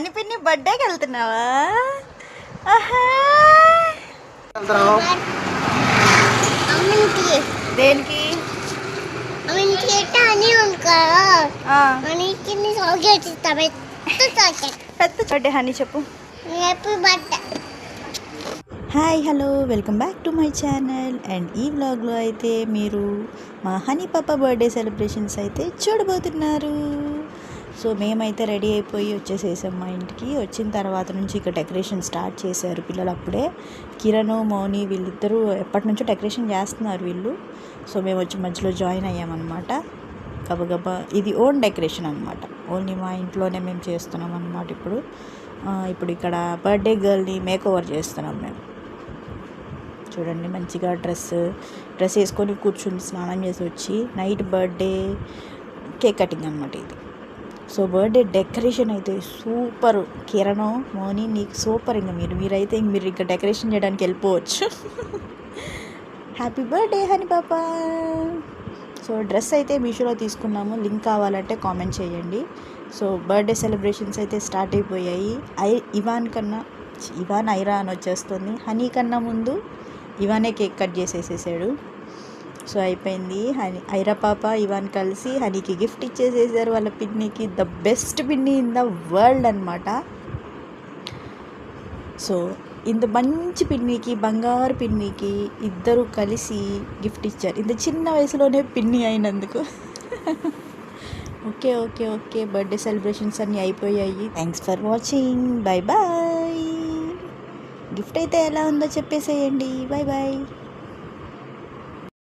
Honey పిన్ని బర్త్డేకి వెళ్తున్నావా? దేనికి? పెద్ద బర్త్డే హనీ చెప్పు. Hi hello welcome back to my channel. And ఈ వ్లాగ్లో అయితే మీరు మా హనీ పాప బర్త్డే సెలబ్రేషన్స్ అయితే చూడబోతున్నారు. సో మేమైతే రెడీ అయిపోయి వచ్చేసేసాం మా ఇంటికి. వచ్చిన తర్వాత నుంచి ఇక డెకరేషన్ స్టార్ట్ చేశారు పిల్లలు. అప్పుడే కిరణ్ మౌని వీళ్ళిద్దరూ ఎప్పటి నుంచో డెకరేషన్ చేస్తున్నారు వీళ్ళు. సో మేము వచ్చి మధ్యలో జాయిన్ అయ్యామన్నమాట. గబగబా ఇది ఓన్ డెకరేషన్ అనమాట, ఓన్లీ మా ఇంట్లోనే మేము చేస్తున్నాం అన్నమాట. ఇప్పుడు ఇక్కడ బర్త్డే గర్ల్ని మేక్ ఓవర్ చేస్తున్నాం మేము. చూడండి మంచిగా డ్రెస్ వేసుకొని కూర్చుని స్నానం చేసి వచ్చి నైట్ బర్త్డే కేక్ కటింగ్ అనమాట ఇది. సో బర్త్డే డెకరేషన్ అయితే సూపర్. కిరణ్ మోని నీకు సూపర్. ఇంకా మీరు ఇంకా డెకరేషన్ చేయడానికి వెళ్ళిపోవచ్చు. హ్యాపీ బర్త్డే హనీ పాప. సో డ్రెస్ అయితే మీషోలో తీసుకున్నాము, లింక్ కావాలంటే కామెంట్ చేయండి. సో బర్త్డే సెలబ్రేషన్స్ అయితే స్టార్ట్ అయిపోయాయి. ఇవాన్ ఐరా అని వచ్చేస్తుంది. హనీ కన్నా ముందు ఇవానే కేక్ కట్ చేసేసేసాడు. సో అయిపోయింది. ఐరా పాప ఇవాన్ కలిసి హనీకి గిఫ్ట్ ఇచ్చేసేసారు వాళ్ళ పిన్నికి. ద బెస్ట్ పిన్ని ఇన్ ద వరల్డ్ అనమాట. సో ఇంత మంచి పిన్నికి, బంగారు పిన్నికి ఇద్దరు కలిసి గిఫ్ట్ ఇచ్చారు ఇంత చిన్న వయసులోనే పిన్ని అయినందుకు. Okay okay okay birthday celebrations అన్నీ అయిపోయాయి. Thanks for watching. Bye bye. Gift అయితే ఎలా ఉందో చెప్పేసేయండి. Bye bye.